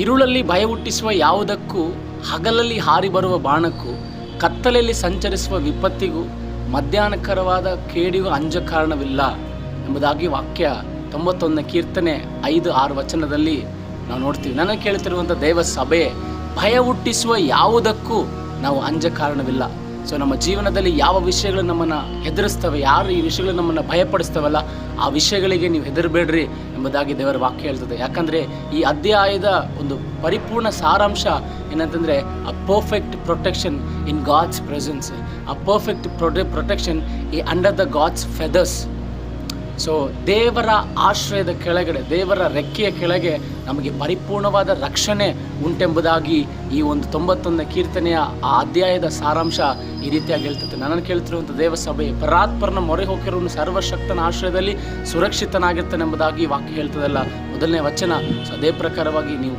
ಇರುಳಲ್ಲಿ ಭಯ ಹುಟ್ಟಿಸುವ ಯಾವುದಕ್ಕೂ, ಹಗಲಲ್ಲಿ ಹಾರಿ ಬರುವ ಬಾಣಕ್ಕೂ, ಕತ್ತಲೆಯಲ್ಲಿ ಸಂಚರಿಸುವ ವಿಪತ್ತಿಗೂ, ಮಧ್ಯಾಹ್ನಕರವಾದ ಕೇಡಿಗೂ ಅಂಜ ಕಾರಣವಿಲ್ಲ ಎಂಬುದಾಗಿ ವಾಕ್ಯ 91ನೇ ಕೀರ್ತನೆ 5-6 ವಚನದಲ್ಲಿ ನಾವು ನೋಡ್ತೀವಿ. ನನಗೆ ಕೇಳ್ತಿರುವಂಥ ದೇವ ಸಭೆ, ಭಯ ಹುಟ್ಟಿಸುವ ಯಾವುದಕ್ಕೂ ನಾವು ಅಂಜ ಕಾರಣವಿಲ್ಲ. ಸೊ ನಮ್ಮ ಜೀವನದಲ್ಲಿ ಯಾವ ವಿಷಯಗಳು ನಮ್ಮನ್ನು ಹೆದರಿಸ್ತವೆ, ಯಾರು ಈ ವಿಷಯಗಳು ನಮ್ಮನ್ನು ಭಯಪಡಿಸ್ತವಲ್ಲ, ಆ ವಿಷಯಗಳಿಗೆ ನೀವು ಹೆದರಬೇಡ್ರಿ ಎಂಬುದಾಗಿ ದೇವರ ವಾಕ್ಯ ಹೇಳ್ತದೆ. ಯಾಕಂದರೆ ಈ ಅಧ್ಯಾಯದ ಒಂದು ಪರಿಪೂರ್ಣ ಸಾರಾಂಶ ಏನಂತಂದರೆ, a perfect protection in God's presence, a perfect protection ಈ under the God's feathers. So ದೇವರ ಆಶ್ರಯದ ಕೆಳಗಡೆ, ದೇವರ ರೆಕ್ಕೆಯ ಕೆಳಗೆ ನಮಗೆ ಪರಿಪೂರ್ಣವಾದ ರಕ್ಷಣೆ ಉಂಟೆಂಬುದಾಗಿ ಈ ಒಂದು 91ನೇ ಕೀರ್ತನೆಯ ಆ ಅಧ್ಯಾಯದ ಸಾರಾಂಶ ಈ ರೀತಿಯಾಗಿ ಹೇಳ್ತದೆ. ನನ್ನನ್ನು ಕೇಳ್ತಿರುವಂಥ ದೇವಸಭೆ, ಪರಾತ್ಪರನ ಮೊರೆ ಹೋಗಿರೋನು ಸರ್ವಶಕ್ತನ ಆಶ್ರಯದಲ್ಲಿ ಸುರಕ್ಷಿತನಾಗಿರ್ತಾನೆ ಎಂಬುದಾಗಿ ವಾಕ್ಯ ಹೇಳ್ತದಲ್ಲ, ಮೊದಲನೇ ವಚನ. ಸೊ ಅದೇ ಪ್ರಕಾರವಾಗಿ ನೀವು